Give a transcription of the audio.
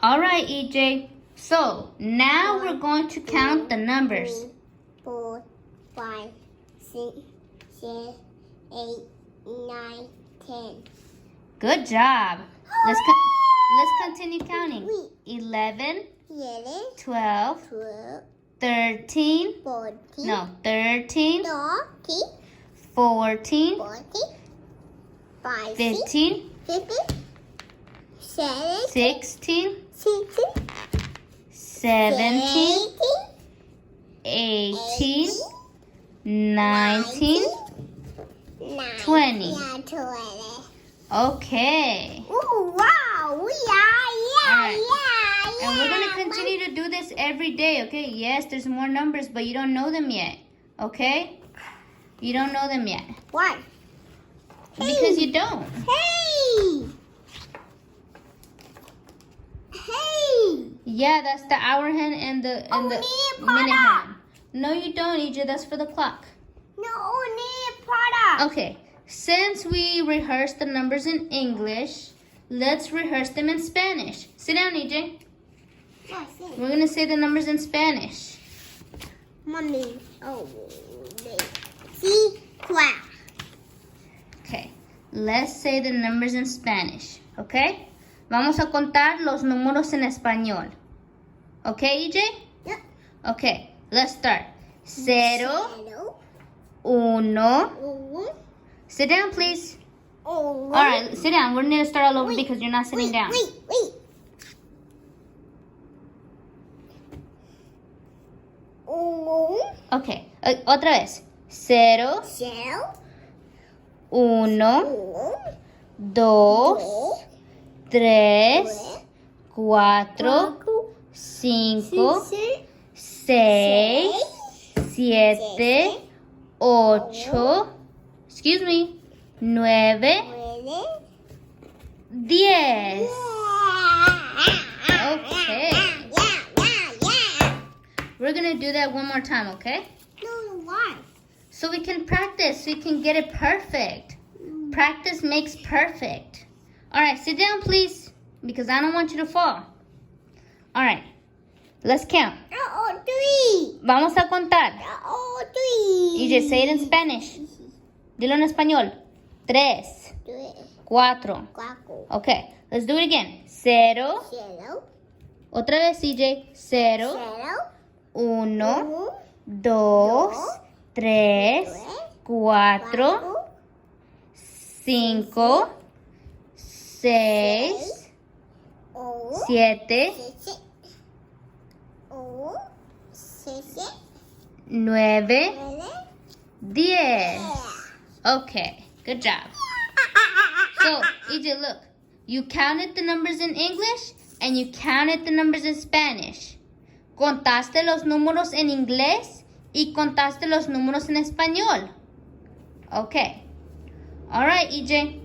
All right, EJ. So now we're going to count the numbers. 4, 5, 6, 7, 8, 9, 10. Good job. Let's continue counting. 11, 12, 13. 14, No, 13, 14, 14, 15, 15, 16, 17, 18, 19, 20. Okay. Oh, wow. Yeah. And we're going to continue to do this every day, okay? Yes, there's more numbers, but you don't know them yet, okay? You don't know them yet. Why? Because you don't. Hey! Yeah, that's the hour hand and the minute hand. No, you don't, EJ. That's for the clock. No, only product. Okay. Since we rehearsed the numbers in English, let's rehearse them in Spanish. Sit down, EJ. We're going to say the numbers in Spanish. Mommy. Oh, sí, cuá. Okay. Let's say the numbers in Spanish. Okay? Vamos a contar los números en español. Okay, EJ? Yep. Okay. Let's start. 0, 1. Sit down, please. All right, sit down. We're going to start all over because you're not sitting down. Wait. Okay, otra vez. 0, 1, 2, 3, 4, 5, 6, 7, 8, excuse me, 9, 10. Okay. We're going to do that one more time, okay? No, why? So we can practice, so you can get it perfect. Practice makes perfect. All right, sit down, please, because I don't want you to fall. All right, let's count. 3. Vamos a contar. 3. Y just say it in Spanish. Dilo en español. 3, 4. Okay, let's do it again. 0. Otra vez, CJ. 0, 1, 2, 3, 4, 5, 6, 7, 9, 10. Okay, good job. So, EJ, look. You counted the numbers in English and you counted the numbers in Spanish. Contaste los números en inglés y contaste los números en español. Okay. All right, EJ.